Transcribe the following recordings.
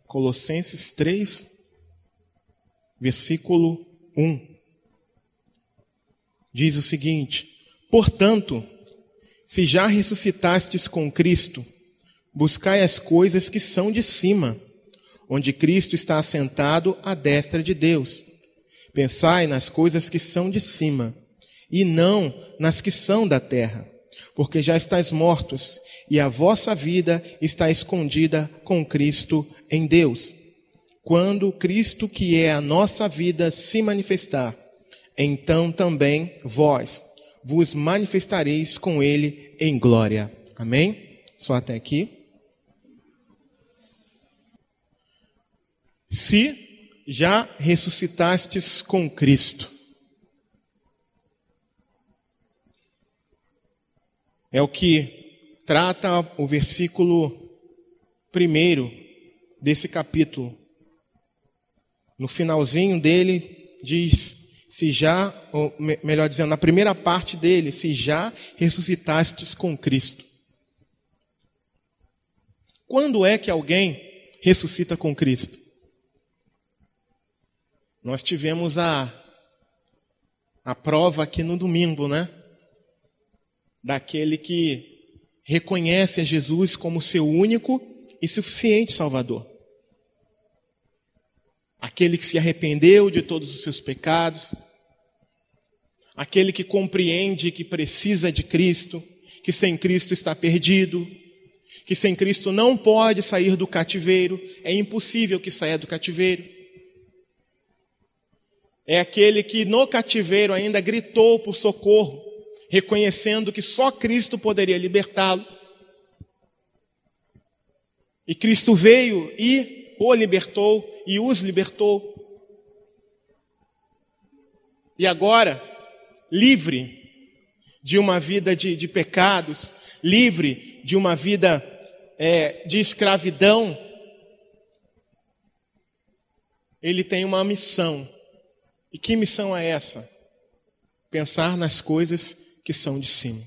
Colossenses 3, versículo 1. Diz o seguinte: portanto, se já ressuscitastes com Cristo, buscai as coisas que são de cima, onde Cristo está assentado à destra de Deus. Pensai nas coisas que são de cima, e não nas que são da terra, porque já estáis mortos, e a vossa vida está escondida com Cristo em Deus. Quando Cristo, que é a nossa vida, se manifestar, então também vós vos manifestareis com Ele em glória. Amém? Só até aqui. Se já ressuscitastes com Cristo. É o que trata o versículo 1 desse capítulo. No finalzinho dele diz, se já, ou melhor dizendo, na primeira parte dele, se já ressuscitastes com Cristo. Quando é que alguém ressuscita com Cristo? Nós tivemos a prova aqui no domingo, né? Daquele que reconhece a Jesus como seu único e suficiente Salvador. Aquele que se arrependeu de todos os seus pecados. Aquele que compreende que precisa de Cristo, que sem Cristo está perdido, que sem Cristo não pode sair do cativeiro, é impossível que saia do cativeiro. É aquele que no cativeiro ainda gritou por socorro, reconhecendo que só Cristo poderia libertá-lo. E Cristo veio e o libertou e os libertou. E agora, livre de uma vida de pecados, livre de uma vida de escravidão, ele tem uma missão. E que missão é essa? Pensar nas coisas que são de cima.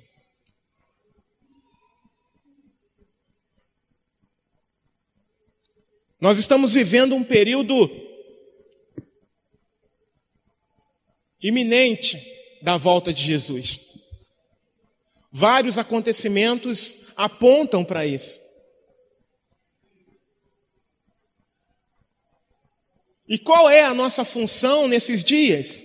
Nós estamos vivendo um período iminente da volta de Jesus. Vários acontecimentos apontam para isso. E qual é a nossa função nesses dias?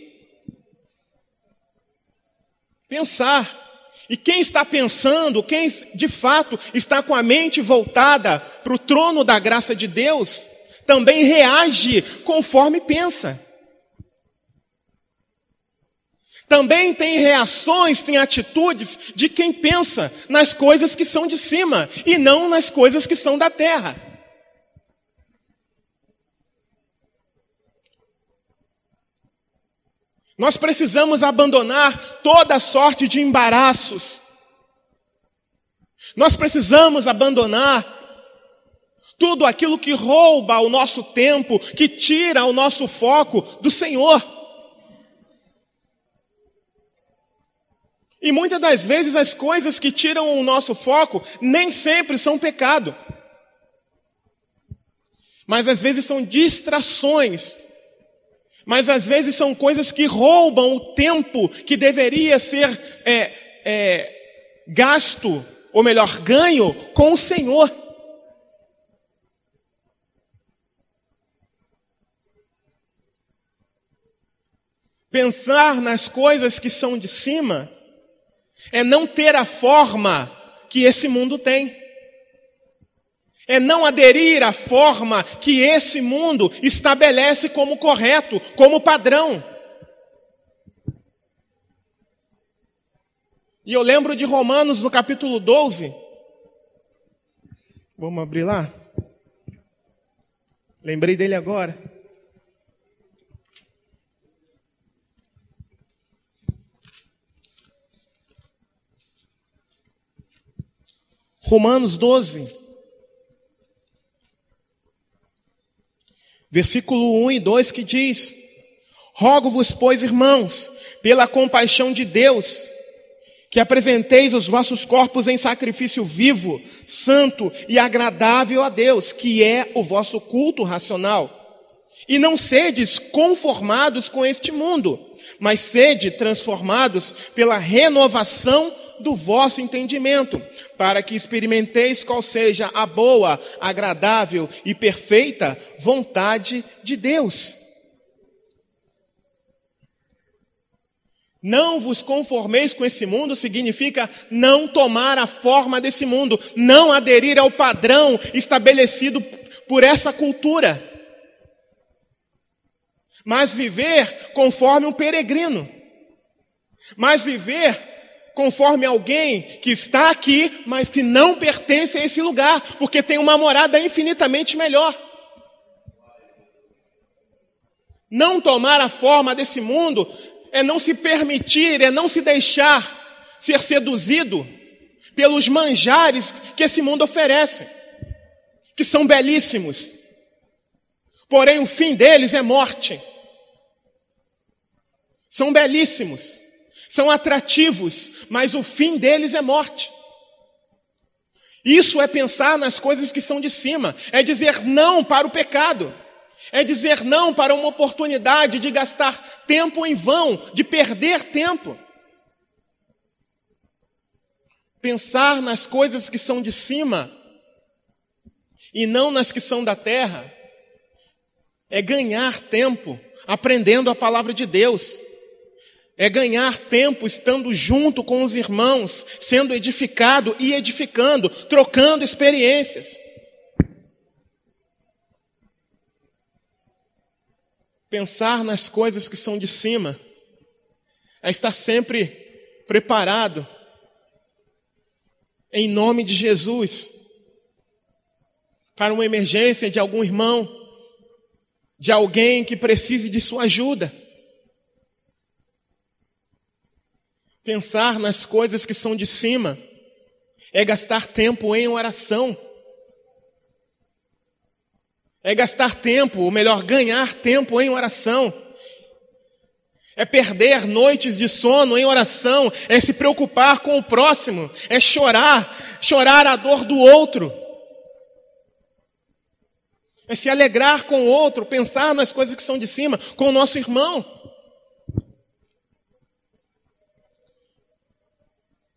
Pensar. E quem está pensando, quem de fato está com a mente voltada para o trono da graça de Deus, também reage conforme pensa. Também tem reações, tem atitudes de quem pensa nas coisas que são de cima e não nas coisas que são da terra. Nós precisamos abandonar toda sorte de embaraços. Nós precisamos abandonar tudo aquilo que rouba o nosso tempo, que tira o nosso foco do Senhor. E muitas das vezes as coisas que tiram o nosso foco nem sempre são pecado. Mas às vezes são distrações. Mas às vezes são coisas que roubam o tempo que deveria ser gasto, ou melhor, ganho com o Senhor. Pensar nas coisas que são de cima é não ter a forma que esse mundo tem. É não aderir à forma que esse mundo estabelece como correto, como padrão. E eu lembro de Romanos no capítulo 12. Vamos abrir lá? Lembrei dele agora. Romanos 12. Versículo 1 e 2 que diz: rogo-vos, pois, irmãos, pela compaixão de Deus, que apresenteis os vossos corpos em sacrifício vivo, santo e agradável a Deus, que é o vosso culto racional. E não sedes conformados com este mundo, mas sede transformados pela renovação do vosso entendimento, para que experimenteis qual seja a boa, agradável e perfeita vontade de Deus. Não vos conformeis com esse mundo significa não tomar a forma desse mundo, não aderir ao padrão estabelecido por essa cultura, mas viver conforme um peregrino, mas viver conforme alguém que está aqui, mas que não pertence a esse lugar, porque tem uma morada infinitamente melhor. Não tomar a forma desse mundo é não se permitir, é não se deixar ser seduzido pelos manjares que esse mundo oferece, que são belíssimos, porém o fim deles é morte. São belíssimos, são atrativos, mas o fim deles é morte. Isso é pensar nas coisas que são de cima, é dizer não para o pecado, é dizer não para uma oportunidade de gastar tempo em vão, de perder tempo. Pensar nas coisas que são de cima e não nas que são da terra é ganhar tempo aprendendo a palavra de Deus. É ganhar tempo estando junto com os irmãos, sendo edificado e edificando, trocando experiências. Pensar nas coisas que são de cima é estar sempre preparado, em nome de Jesus, para uma emergência de algum irmão, de alguém que precise de sua ajuda. Pensar nas coisas que são de cima é gastar tempo em oração. É gastar tempo, ou melhor, ganhar tempo em oração. É perder noites de sono em oração. É se preocupar com o próximo. É chorar a dor do outro. É se alegrar com o outro, pensar nas coisas que são de cima, com o nosso irmão.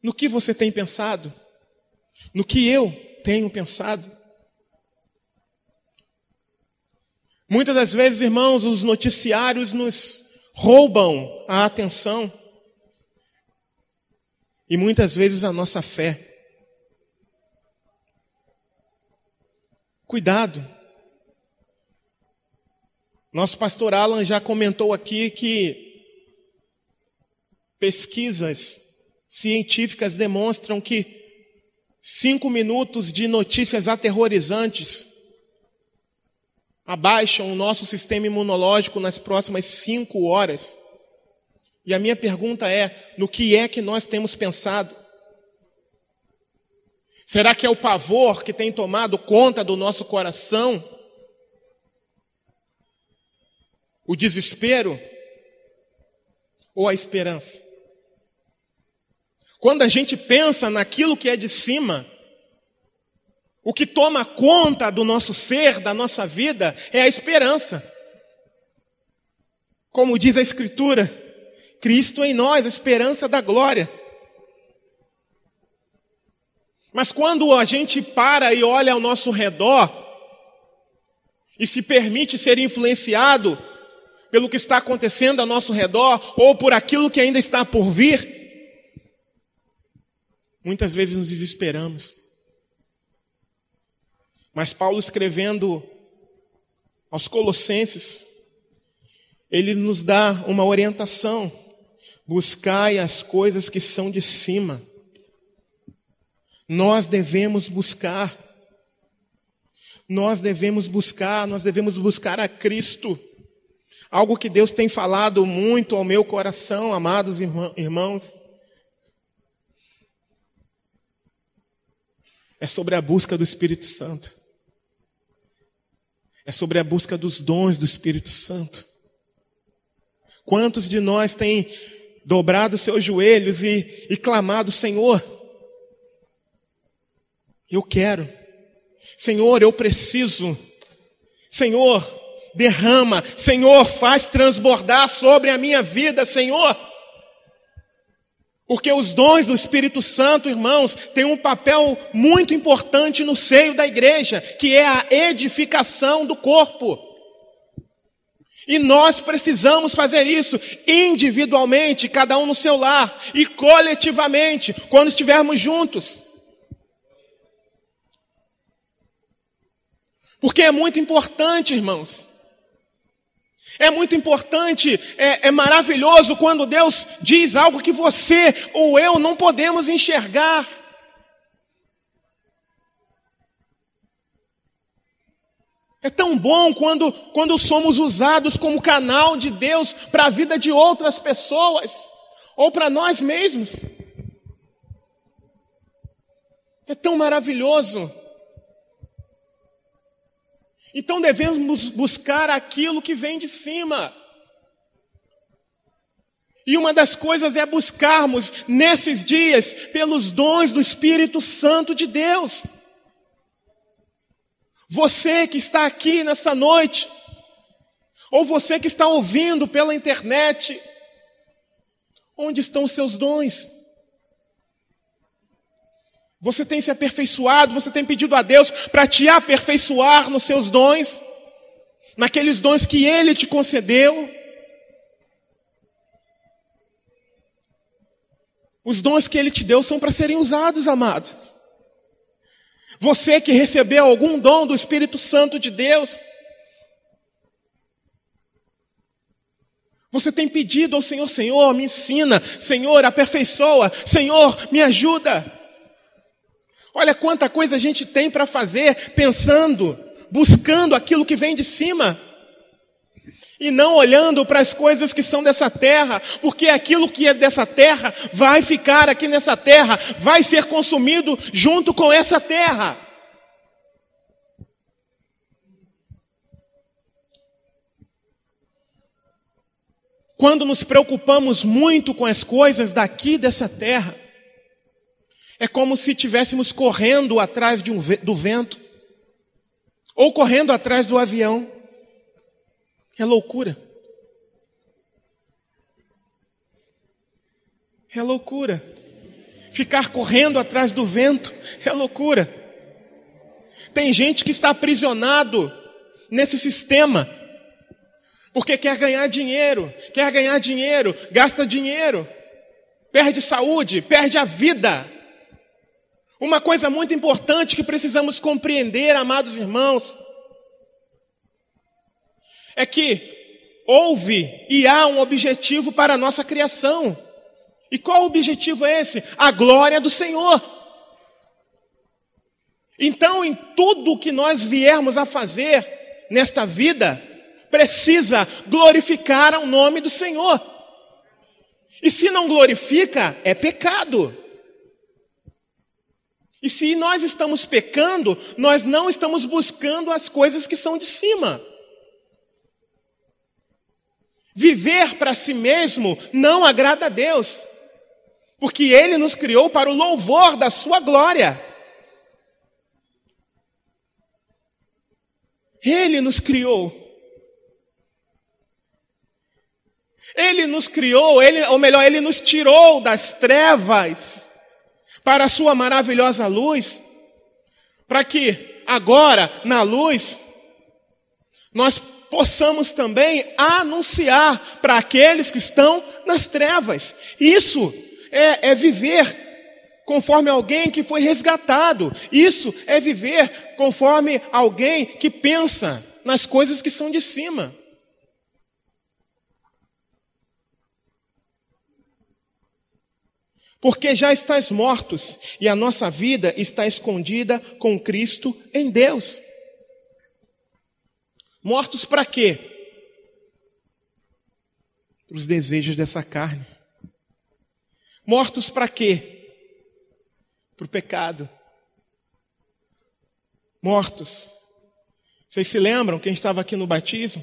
No que você tem pensado? No que eu tenho pensado? Muitas das vezes, irmãos, os noticiários nos roubam a atenção e muitas vezes a nossa fé. Cuidado. Nosso pastor Alan já comentou aqui que pesquisas científicas demonstram que 5 minutos de notícias aterrorizantes abaixam o nosso sistema imunológico nas próximas 5 horas. E a minha pergunta é, no que é que nós temos pensado? Será que é o pavor que tem tomado conta do nosso coração? O desespero? Ou a esperança? Quando a gente pensa naquilo que é de cima, o que toma conta do nosso ser, da nossa vida, é a esperança. Como diz a Escritura, Cristo em nós, a esperança da glória. Mas quando a gente para e olha ao nosso redor e se permite ser influenciado pelo que está acontecendo ao nosso redor ou por aquilo que ainda está por vir, muitas vezes nos desesperamos. Mas Paulo, escrevendo aos Colossenses, ele nos dá uma orientação: buscai as coisas que são de cima. Nós devemos buscar a Cristo. Algo que Deus tem falado muito ao meu coração, amados irmãos, é sobre a busca do Espírito Santo. É sobre a busca dos dons do Espírito Santo. Quantos de nós têm dobrado os seus joelhos e clamado: Senhor, eu quero. Senhor, eu preciso. Senhor, derrama. Senhor, faz transbordar sobre a minha vida, Senhor. Porque os dons do Espírito Santo, irmãos, têm um papel muito importante no seio da igreja, que é a edificação do corpo. E nós precisamos fazer isso individualmente, cada um no seu lar, e coletivamente, quando estivermos juntos. Porque é muito importante, irmãos. É muito importante, é maravilhoso quando Deus diz algo que você ou eu não podemos enxergar. É tão bom quando somos usados como canal de Deus para a vida de outras pessoas, ou para nós mesmos. É tão maravilhoso. Então devemos buscar aquilo que vem de cima. E uma das coisas é buscarmos nesses dias pelos dons do Espírito Santo de Deus. Você que está aqui nessa noite, ou você que está ouvindo pela internet, onde estão os seus dons? Você tem se aperfeiçoado, você tem pedido a Deus para te aperfeiçoar nos seus dons, naqueles dons que Ele te concedeu. Os dons que Ele te deu são para serem usados, amados. Você que recebeu algum dom do Espírito Santo de Deus, você tem pedido ao Senhor: Senhor, me ensina, Senhor, aperfeiçoa, Senhor, me ajuda. Olha quanta coisa a gente tem para fazer, pensando, buscando aquilo que vem de cima, e não olhando para as coisas que são dessa terra, porque aquilo que é dessa terra vai ficar aqui nessa terra, vai ser consumido junto com essa terra. Quando nos preocupamos muito com as coisas daqui dessa terra, é como se estivéssemos correndo atrás do vento, ou correndo atrás do avião. É loucura. É loucura. Ficar correndo atrás do vento é loucura. Tem gente que está aprisionado nesse sistema, porque quer ganhar dinheiro, gasta dinheiro, perde saúde, perde a vida. Uma coisa muito importante que precisamos compreender, amados irmãos, é que houve e há um objetivo para a nossa criação. E qual objetivo é esse? A glória do Senhor. Então, em tudo que nós viermos a fazer nesta vida, precisa glorificar ao nome do Senhor. E se não glorifica, é pecado. E se nós estamos pecando, nós não estamos buscando as coisas que são de cima. Viver para si mesmo não agrada a Deus, porque Ele nos criou para o louvor da sua glória. Ele nos criou. Ele nos criou, Ele nos tirou das trevas para a sua maravilhosa luz, para que agora, na luz, nós possamos também anunciar para aqueles que estão nas trevas. Isso é viver conforme alguém que foi resgatado. Isso é viver conforme alguém que pensa nas coisas que são de cima. Porque já estás mortos e a nossa vida está escondida com Cristo em Deus. Mortos para quê? Para os desejos dessa carne. Mortos para quê? Para o pecado. Mortos. Vocês se lembram, quem estava aqui no batismo?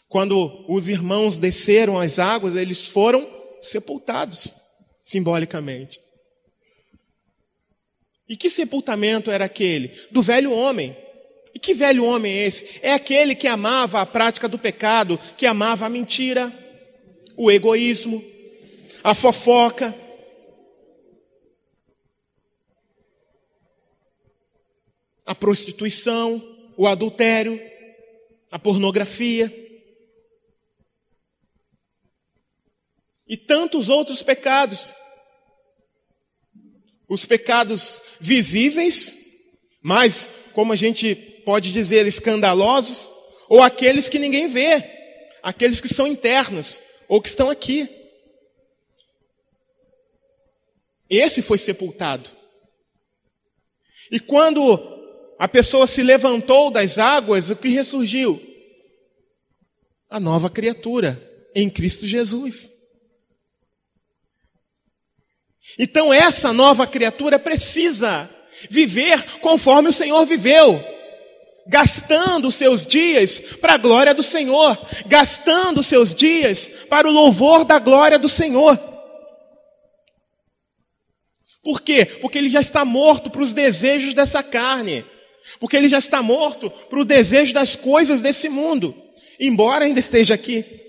Quando os irmãos desceram as águas, eles foram sepultados, simbolicamente. E que sepultamento era aquele? Do velho homem. E que velho homem é esse? É aquele que amava a prática do pecado, que amava a mentira, o egoísmo, a fofoca, a prostituição, o adultério, a pornografia e tantos outros pecados. Os pecados visíveis, mas, como a gente pode dizer, escandalosos, ou aqueles que ninguém vê, aqueles que são internos, ou que estão aqui. Esse foi sepultado. E quando a pessoa se levantou das águas, o que ressurgiu? A nova criatura em Cristo Jesus. Então essa nova criatura precisa viver conforme o Senhor viveu, gastando os seus dias para a glória do Senhor, gastando os seus dias para o louvor da glória do Senhor. Por quê? Porque ele já está morto para os desejos dessa carne, porque ele já está morto para o desejo das coisas desse mundo, embora ainda esteja aqui.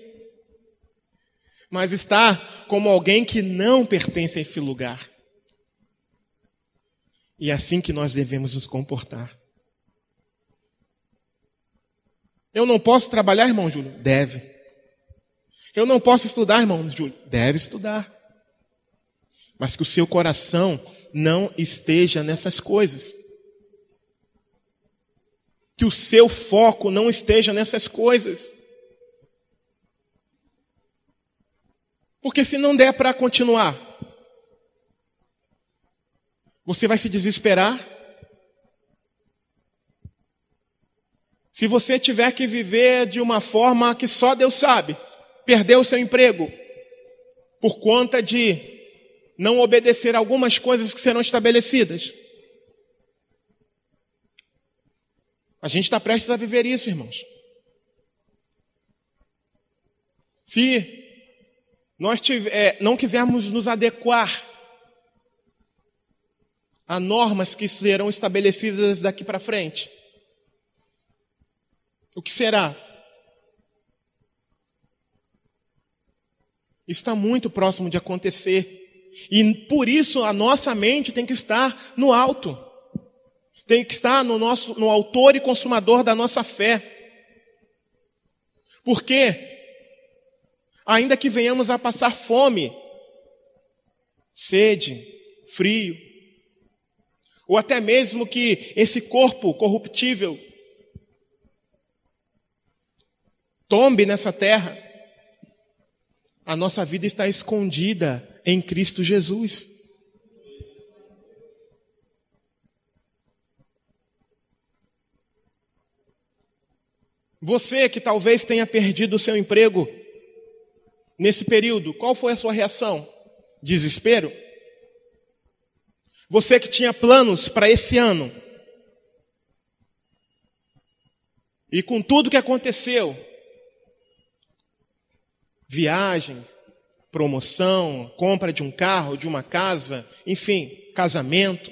Mas está como alguém que não pertence a esse lugar. E é assim que nós devemos nos comportar. Eu não posso trabalhar, irmão Júlio? Deve. Eu não posso estudar, irmão Júlio? Deve estudar. Mas que o seu coração não esteja nessas coisas. Que o seu foco não esteja nessas coisas. Porque se não der para continuar, você vai se desesperar. Se você tiver que viver de uma forma que só Deus sabe, perder o seu emprego por conta de não obedecer a algumas coisas que serão estabelecidas. A gente está prestes a viver isso, irmãos. Se nós não quisermos nos adequar a normas que serão estabelecidas daqui para frente, o que será? Está muito próximo de acontecer. E por isso a nossa mente tem que estar no alto. Tem que estar no autor e consumador da nossa fé. Porque ainda que venhamos a passar fome, sede, frio, ou até mesmo que esse corpo corruptível tombe nessa terra, a nossa vida está escondida em Cristo Jesus. Você que talvez tenha perdido o seu emprego nesse período, qual foi a sua reação? Desespero? Você que tinha planos para esse ano, e com tudo que aconteceu, viagem, promoção, compra de um carro, de uma casa, enfim, casamento,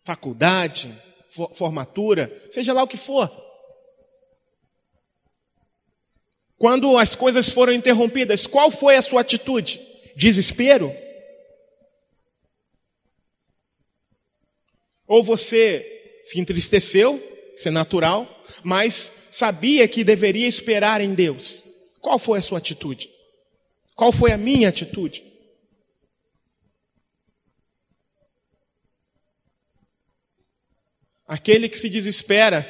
faculdade, formatura, seja lá o que for. Quando as coisas foram interrompidas, qual foi a sua atitude? Desespero? Ou você se entristeceu, isso é natural, mas sabia que deveria esperar em Deus? Qual foi a sua atitude? Qual foi a minha atitude? Aquele que se desespera,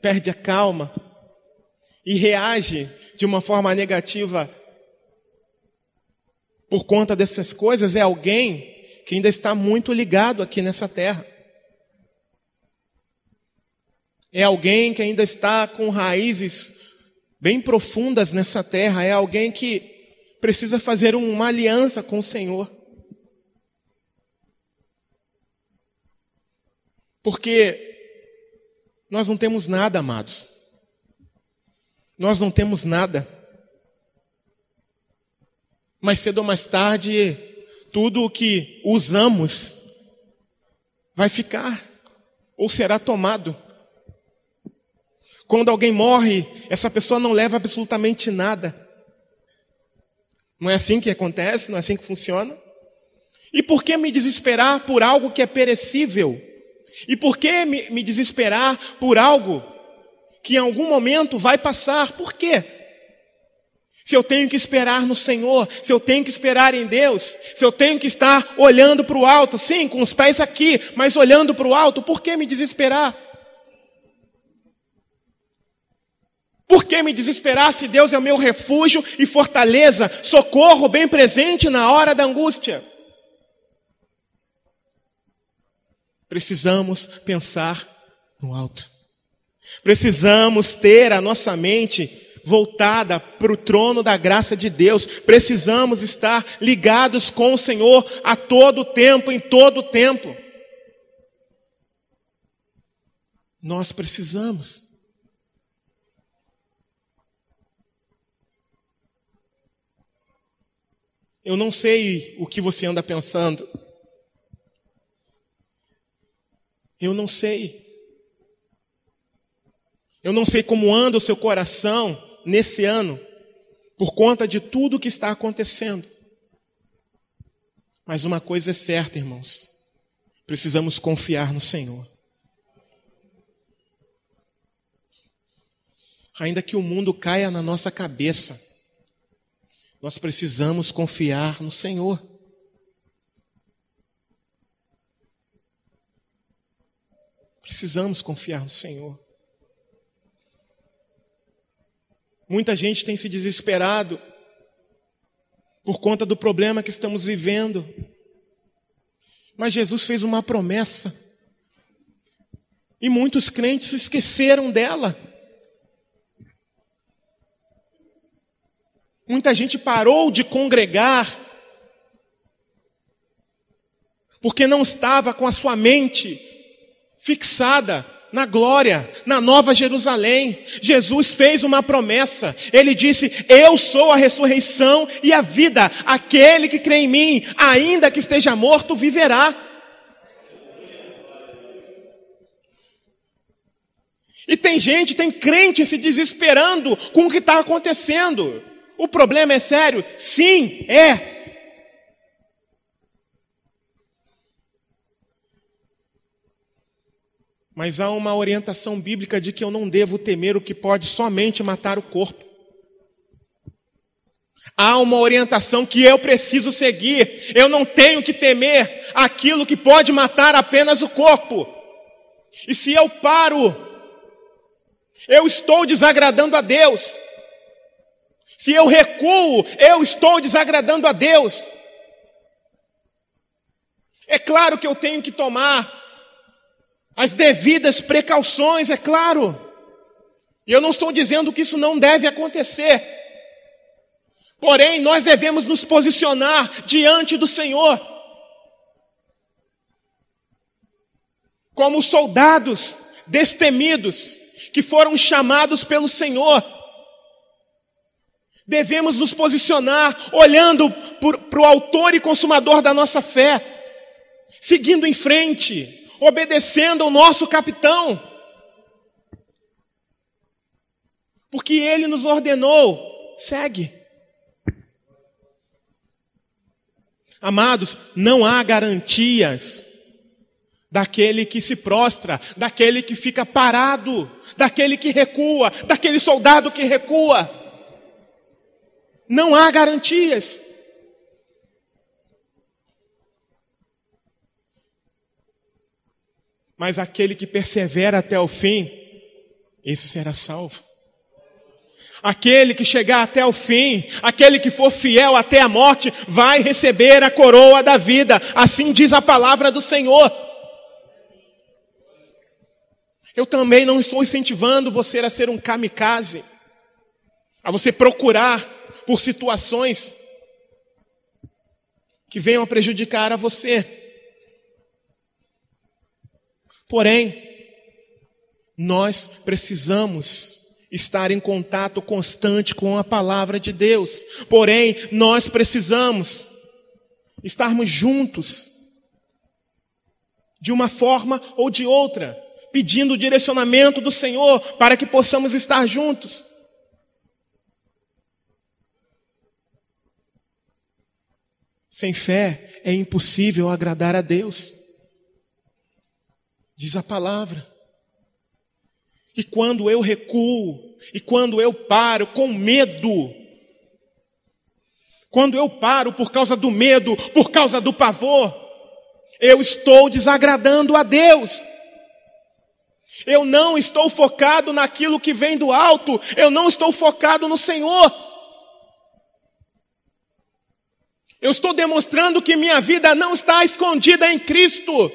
perde a calma e reage de uma forma negativa por conta dessas coisas, é alguém que ainda está muito ligado aqui nessa terra. É alguém que ainda está com raízes bem profundas nessa terra. É alguém que precisa fazer uma aliança com o Senhor. Porque nós não temos nada, amados. Nós não temos nada. mais cedo ou mais tarde, tudo o que usamos vai ficar ou será tomado. Quando alguém morre, essa pessoa não leva absolutamente nada. Não é assim que acontece? Não é assim que funciona? E por que me desesperar por algo que é perecível? E por que me desesperar por algo que em algum momento vai passar? Por quê? Se eu tenho que esperar no Senhor, se eu tenho que esperar em Deus, se eu tenho que estar olhando para o alto, sim, com os pés aqui, mas olhando para o alto, por que me desesperar? Por que me desesperar se Deus é o meu refúgio e fortaleza, socorro bem presente na hora da angústia? Precisamos pensar no alto. Precisamos ter a nossa mente voltada para o trono da graça de Deus. Precisamos estar ligados com o Senhor a todo tempo, em todo tempo. Nós precisamos. Eu não sei o que você anda pensando. Eu não sei. Eu não sei como anda o seu coração nesse ano, por conta de tudo que está acontecendo. Mas uma coisa é certa, irmãos. Precisamos confiar no Senhor. Ainda que o mundo caia na nossa cabeça, nós precisamos confiar no Senhor. Precisamos confiar no Senhor. Muita gente tem se desesperado por conta do problema que estamos vivendo. Mas Jesus fez uma promessa. E muitos crentes se esqueceram dela. Muita gente parou de congregar porque não estava com a sua mente fixada na glória, na Nova Jerusalém. Jesus fez uma promessa. Ele disse: eu sou a ressurreição e a vida. Aquele que crê em mim, ainda que esteja morto, viverá. E tem crente se desesperando com o que está acontecendo. O problema é sério? Sim, é. Mas há uma orientação bíblica de que eu não devo temer o que pode somente matar o corpo. Há uma orientação que eu preciso seguir. Eu não tenho que temer aquilo que pode matar apenas o corpo. E se eu paro, eu estou desagradando a Deus. Se eu recuo, eu estou desagradando a Deus. É claro que eu tenho que tomar as devidas precauções, é claro. E eu não estou dizendo que isso não deve acontecer. Porém, nós devemos nos posicionar diante do Senhor como soldados destemidos que foram chamados pelo Senhor. Devemos nos posicionar olhando para o autor e consumador da nossa fé, seguindo em frente, obedecendo ao nosso capitão, porque ele nos ordenou: segue. Amados, não há garantias daquele que se prostra, daquele que fica parado, daquele que recua, daquele soldado que recua. Não há garantias. Mas aquele que persevera até o fim, esse será salvo. Aquele que chegar até o fim, aquele que for fiel até a morte, vai receber a coroa da vida. Assim diz a palavra do Senhor. Eu também não estou incentivando você a ser um kamikaze, a você procurar por situações que venham a prejudicar a você. Porém, nós precisamos estar em contato constante com a palavra de Deus. Porém, nós precisamos estarmos juntos, de uma forma ou de outra, pedindo o direcionamento do Senhor para que possamos estar juntos. Sem fé é impossível agradar a Deus, diz a palavra. E quando eu recuo, e quando eu paro com medo, quando eu paro por causa do medo, por causa do pavor, eu estou desagradando a Deus. Eu não estou focado naquilo que vem do alto, eu não estou focado no Senhor. Eu estou demonstrando que minha vida não está escondida em Cristo.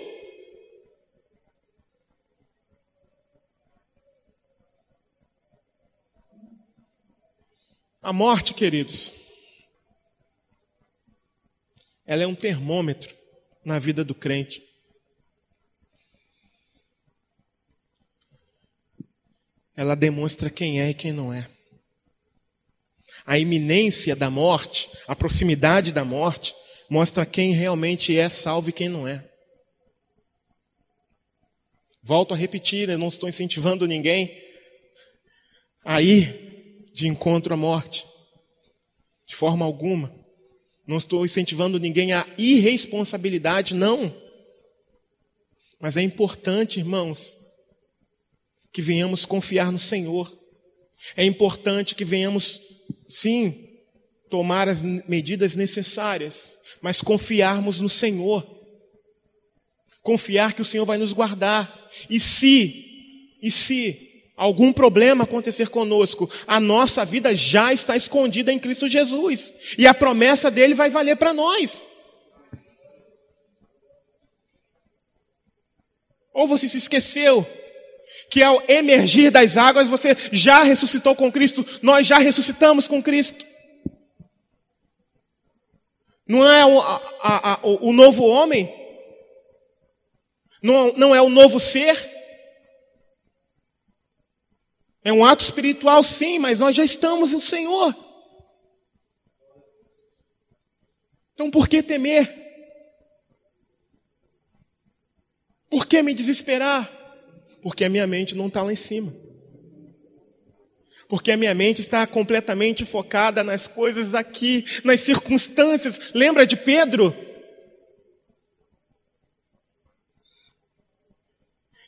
A morte, queridos, ela é um termômetro na vida do crente. Ela demonstra quem é e quem não é. A iminência da morte, a proximidade da morte, mostra quem realmente é salvo e quem não é. Volto a repetir, eu não estou incentivando ninguém a ir de encontro à morte, de forma alguma. Não estou incentivando ninguém à irresponsabilidade, não. Mas é importante, irmãos, que venhamos confiar no Senhor. É importante que venhamos, sim, tomar as medidas necessárias, mas confiarmos no Senhor. Confiar que o Senhor vai nos guardar. E se algum problema acontecer conosco, a nossa vida já está escondida em Cristo Jesus. E a promessa dele vai valer para nós. Ou você se esqueceu que ao emergir das águas você já ressuscitou com Cristo, nós já ressuscitamos com Cristo. Não é o novo homem? Não é o novo ser? É um ato espiritual, sim, mas nós já estamos no Senhor. Então por que temer? Por que me desesperar? Porque a minha mente não está lá em cima. Porque a minha mente está completamente focada nas coisas aqui, nas circunstâncias. Lembra de Pedro?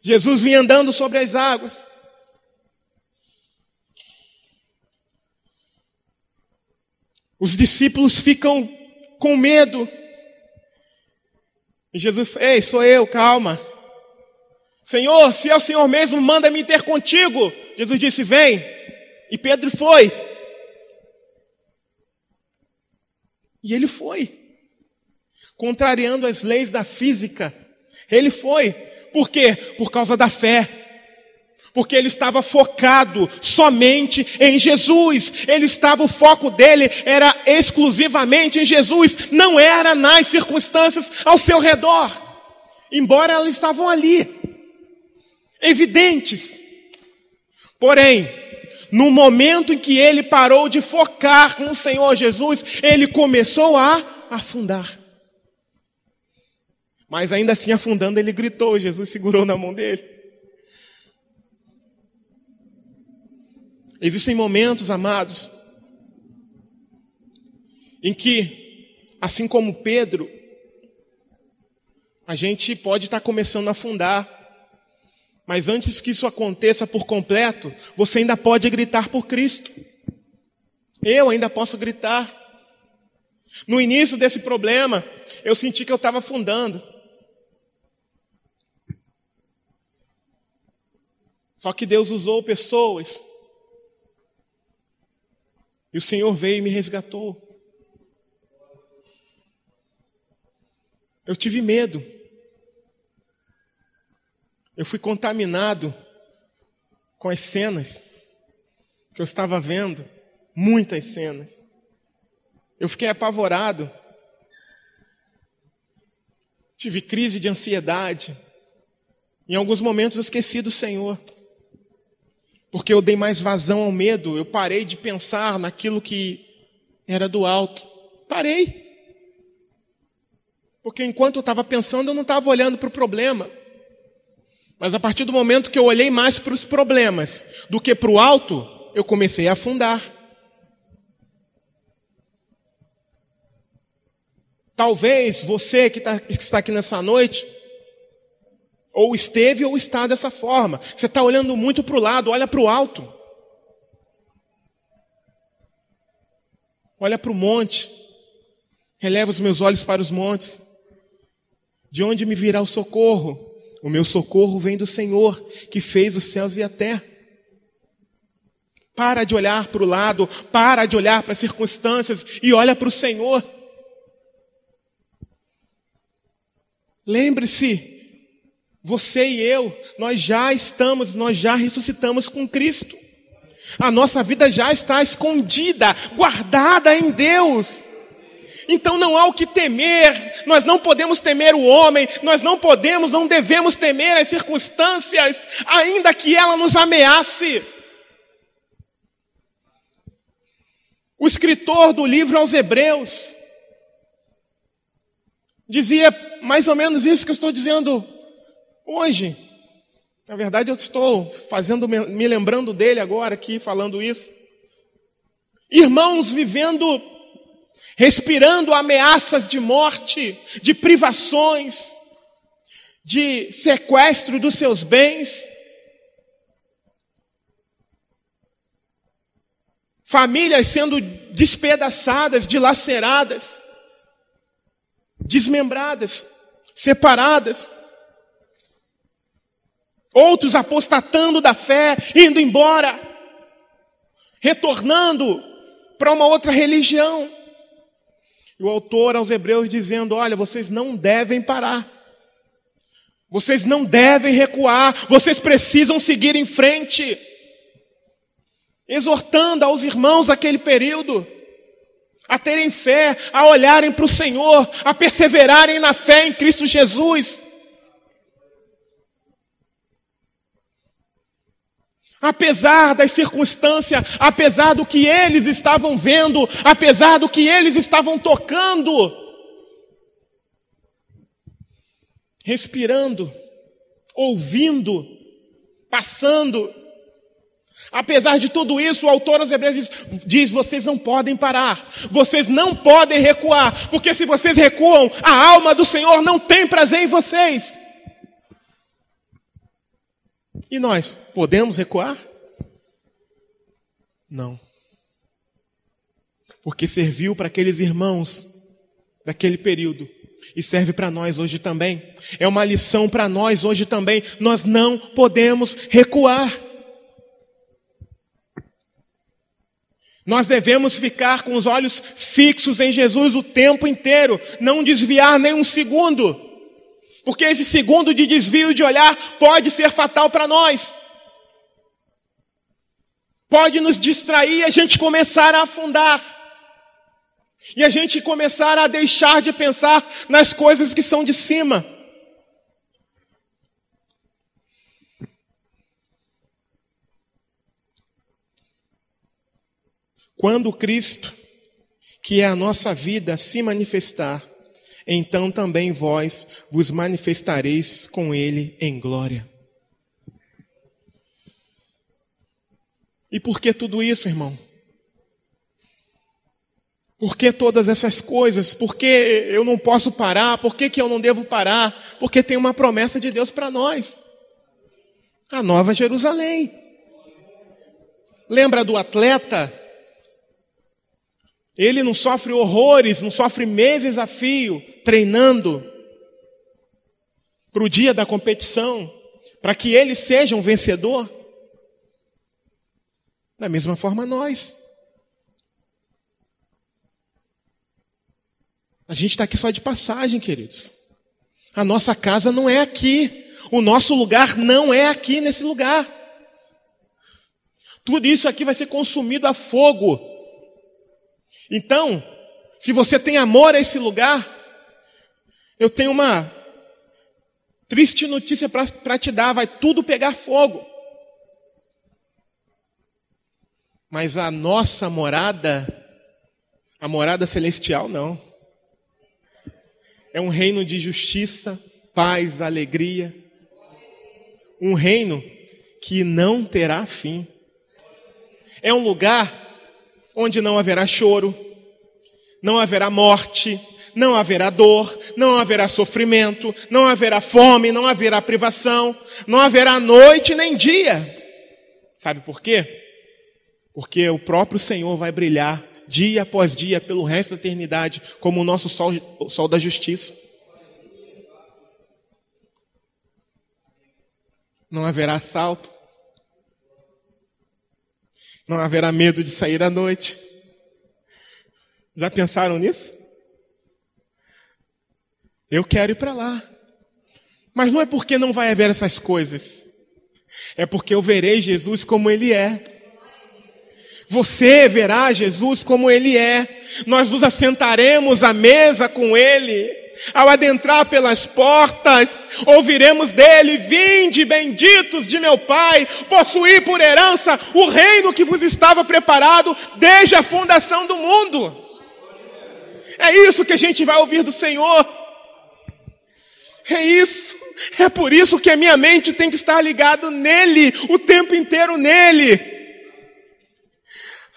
Jesus vinha andando sobre as águas. Os discípulos ficam com medo. E Jesus, ei, sou eu, calma. Senhor, se é o Senhor mesmo, manda-me ter contigo. Jesus disse, vem. E Pedro foi. E ele foi. Contrariando as leis da física. Ele foi. Por quê? Por causa da fé. Porque ele estava focado somente em Jesus. O foco dele era exclusivamente em Jesus. Não era nas circunstâncias ao seu redor. Embora elas estavam ali, evidentes. Porém, no momento em que ele parou de focar no Senhor Jesus, ele começou a afundar. Mas ainda assim afundando, ele gritou, Jesus segurou na mão dele. Existem momentos, amados, em que, assim como Pedro, a gente pode estar começando a afundar, mas antes que isso aconteça por completo, você ainda pode gritar por Cristo. Eu ainda posso gritar. No início desse problema, eu senti que eu estava afundando. Só que Deus usou pessoas. E o Senhor veio e me resgatou. Eu tive medo. Eu fui contaminado com as cenas que eu estava vendo. Muitas cenas. Eu fiquei apavorado. Tive crise de ansiedade. Em alguns momentos eu esqueci do Senhor. Porque eu dei mais vazão ao medo, eu parei de pensar naquilo que era do alto. Parei. Porque enquanto eu estava pensando, eu não estava olhando para o problema. Mas a partir do momento que eu olhei mais para os problemas do que para o alto, eu comecei a afundar. Talvez você que está aqui nessa noite, ou esteve ou está dessa forma. Você está olhando muito para o lado, olha para o alto. Olha para o monte. Eleva os meus olhos para os montes. De onde me virá o socorro? O meu socorro vem do Senhor, que fez os céus e a terra. Para de olhar para o lado, para de olhar para as circunstâncias e olha para o Senhor. Lembre-se, você e eu, nós já ressuscitamos com Cristo. A nossa vida já está escondida, guardada em Deus. Então não há o que temer, nós não podemos temer o homem, não devemos temer as circunstâncias, ainda que ela nos ameace. O escritor do livro aos Hebreus dizia mais ou menos isso que eu estou dizendo hoje. Na verdade, eu estou me lembrando dele agora aqui, falando isso. Irmãos respirando ameaças de morte, de privações, de sequestro dos seus bens. Famílias sendo despedaçadas, dilaceradas, desmembradas, separadas. Outros apostatando da fé, indo embora, retornando para uma outra religião. E o autor aos Hebreus dizendo, olha, vocês não devem parar. Vocês não devem recuar, vocês precisam seguir em frente. Exortando aos irmãos daquele período a terem fé, a olharem para o Senhor, a perseverarem na fé em Cristo Jesus. Apesar das circunstâncias, apesar do que eles estavam vendo, apesar do que eles estavam tocando, respirando, ouvindo, passando. Apesar de tudo isso, o autor aos Hebreus diz, vocês não podem parar, vocês não podem recuar, porque se vocês recuam, a alma do Senhor não tem prazer em vocês. E nós, podemos recuar? Não. Porque serviu para aqueles irmãos daquele período e serve para nós hoje também. É uma lição para nós hoje também. Nós não podemos recuar. Nós devemos ficar com os olhos fixos em Jesus o tempo inteiro, não desviar nem um segundo. Porque esse segundo de desvio de olhar pode ser fatal para nós. Pode nos distrair e a gente começar a afundar. E a gente começar a deixar de pensar nas coisas que são de cima. Quando Cristo, que é a nossa vida, se manifestar, então também vós vos manifestareis com Ele em glória. E por que tudo isso, irmão? Por que todas essas coisas? Por que eu não posso parar? Por que eu não devo parar? Porque tem uma promessa de Deus para nós. A Nova Jerusalém. Lembra do atleta? Ele não sofre horrores, não sofre meses a fio, treinando para o dia da competição, para que ele seja um vencedor. Da mesma forma nós. A gente está aqui só de passagem, queridos. A nossa casa não é aqui. O nosso lugar não é aqui nesse lugar. Tudo isso aqui vai ser consumido a fogo. Então, se você tem amor a esse lugar, eu tenho uma triste notícia para te dar, vai tudo pegar fogo. Mas a nossa morada, a morada celestial, não. É um reino de justiça, paz, alegria. Um reino que não terá fim. É um lugar onde não haverá choro, não haverá morte, não haverá dor, não haverá sofrimento, não haverá fome, não haverá privação, não haverá noite nem dia. Sabe por quê? Porque o próprio Senhor vai brilhar dia após dia pelo resto da eternidade como o nosso sol, o sol da justiça. Não haverá assalto. Não haverá medo de sair à noite. Já pensaram nisso? Eu quero ir para lá. Mas não é porque não vai haver essas coisas. É porque eu verei Jesus como Ele é. Você verá Jesus como Ele é. Nós nos assentaremos à mesa com Ele. Ao adentrar pelas portas, ouviremos dele: vinde, benditos de meu Pai, possuí por herança o reino que vos estava preparado desde a fundação do mundo. É isso que a gente vai ouvir do Senhor. É isso. É por isso que a minha mente tem que estar ligada nele, o tempo inteiro nele.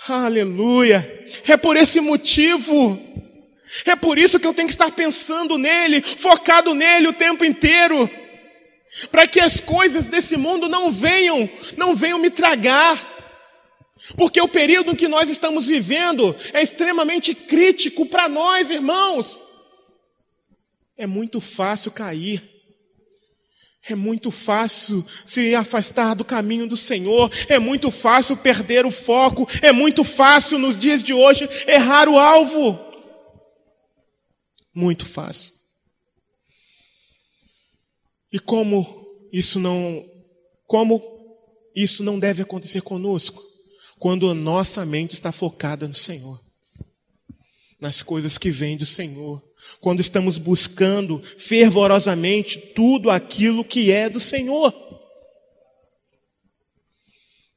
Aleluia. É por esse motivo. É por isso que eu tenho que estar pensando nele, focado nele o tempo inteiro. Para que as coisas desse mundo não venham me tragar. Porque o período em que nós estamos vivendo é extremamente crítico para nós, irmãos. É muito fácil cair. É muito fácil se afastar do caminho do Senhor. É muito fácil perder o foco. É muito fácil nos dias de hoje errar o alvo. Muito fácil. E como isso não deve acontecer conosco? Quando a nossa mente está focada no Senhor, nas coisas que vêm do Senhor. Quando estamos buscando fervorosamente tudo aquilo que é do Senhor,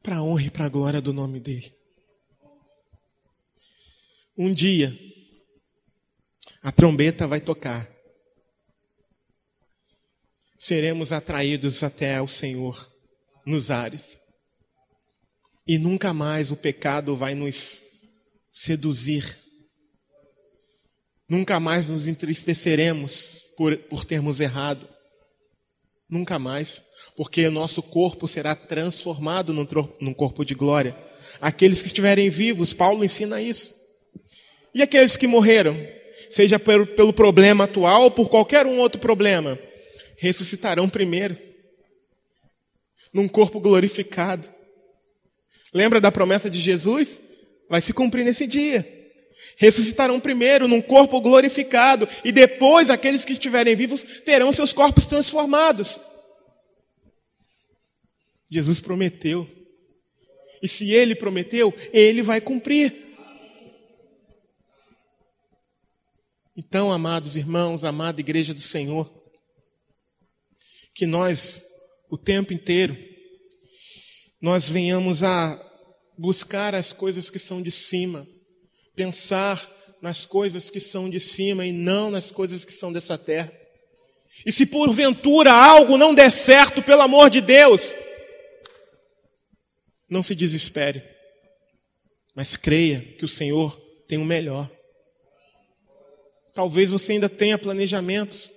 para a honra e para a glória do nome dEle. Um dia, a trombeta vai tocar. Seremos atraídos até ao Senhor nos ares. E nunca mais o pecado vai nos seduzir. Nunca mais nos entristeceremos por termos errado. Nunca mais. Porque o nosso corpo será transformado num corpo de glória. Aqueles que estiverem vivos, Paulo ensina isso. E aqueles que morreram? Seja pelo problema atual ou por qualquer outro problema, ressuscitarão primeiro, num corpo glorificado. Lembra da promessa de Jesus? Vai se cumprir nesse dia. Ressuscitarão primeiro, num corpo glorificado, e depois aqueles que estiverem vivos terão seus corpos transformados. Jesus prometeu. E se Ele prometeu, Ele vai cumprir. Então, amados irmãos, amada igreja do Senhor, que nós, o tempo inteiro, nós venhamos a buscar as coisas que são de cima, pensar nas coisas que são de cima e não nas coisas que são dessa terra. E se porventura algo não der certo, pelo amor de Deus, não se desespere, mas creia que o Senhor tem o melhor. Talvez você ainda tenha planejamentos.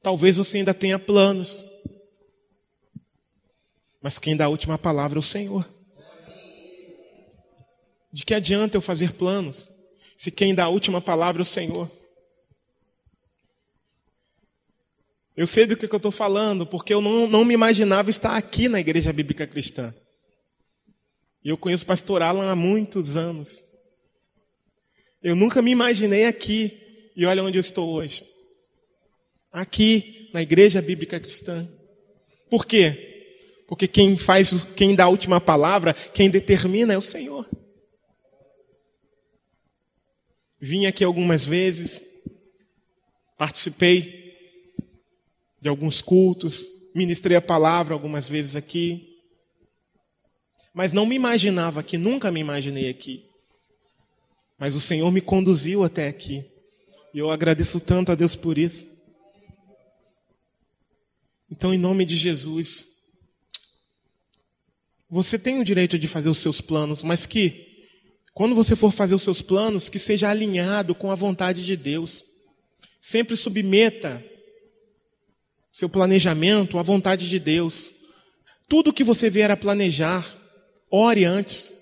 Talvez você ainda tenha planos. Mas quem dá a última palavra é o Senhor. De que adianta eu fazer planos, se quem dá a última palavra é o Senhor? Eu sei do que eu estou falando, porque eu não me imaginava estar aqui na Igreja Bíblica Cristã. E eu conheço o pastor Alan há muitos anos. Eu nunca me imaginei aqui, e olha onde eu estou hoje. Aqui, na Igreja Bíblica Cristã. Por quê? Porque quem dá a última palavra, quem determina é o Senhor. Vim aqui algumas vezes, participei de alguns cultos, ministrei a palavra algumas vezes aqui. mas não me imaginava aqui, nunca me imaginei aqui. Mas o Senhor me conduziu até aqui. E eu agradeço tanto a Deus por isso. Então, em nome de Jesus, você tem o direito de fazer os seus planos, mas que, quando você for fazer os seus planos, que seja alinhado com a vontade de Deus. Sempre submeta seu planejamento à vontade de Deus. Tudo que você vier a planejar, ore antes.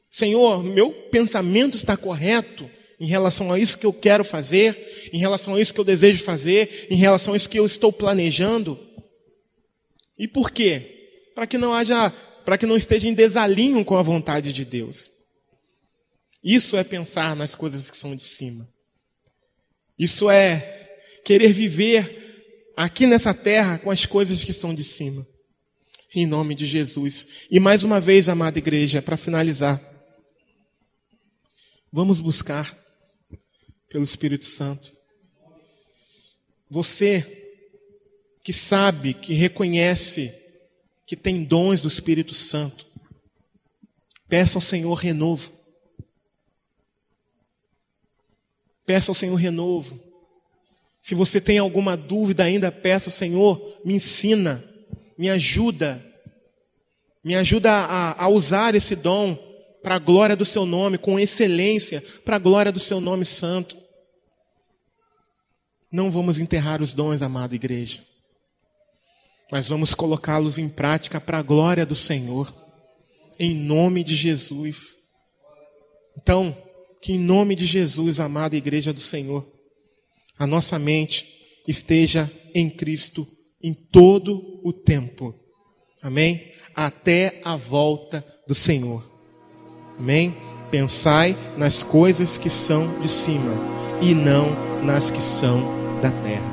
Senhor, meu pensamento está correto em relação a isso que eu quero fazer, em relação a isso que eu desejo fazer, em relação a isso que eu estou planejando. E por quê? Para que não esteja em desalinho com a vontade de Deus. Isso é pensar nas coisas que são de cima. Isso é querer viver aqui nessa terra com as coisas que são de cima. Em nome de Jesus. E mais uma vez, amada igreja, para finalizar, vamos buscar pelo Espírito Santo. Você que sabe, que reconhece que tem dons do Espírito Santo, peça ao Senhor renovo. Peça ao Senhor renovo. Se você tem alguma dúvida ainda, peça ao Senhor, me ensina, me ajuda a usar esse dom para a glória do seu nome, com excelência, para a glória do seu nome santo. Não vamos enterrar os dons, amada igreja, mas vamos colocá-los em prática para a glória do Senhor, em nome de Jesus. Então, que em nome de Jesus, amada igreja do Senhor, a nossa mente esteja em Cristo em todo o tempo. Amém? Até a volta do Senhor. Amém? Pensai nas coisas que são de cima e não nas que são da terra.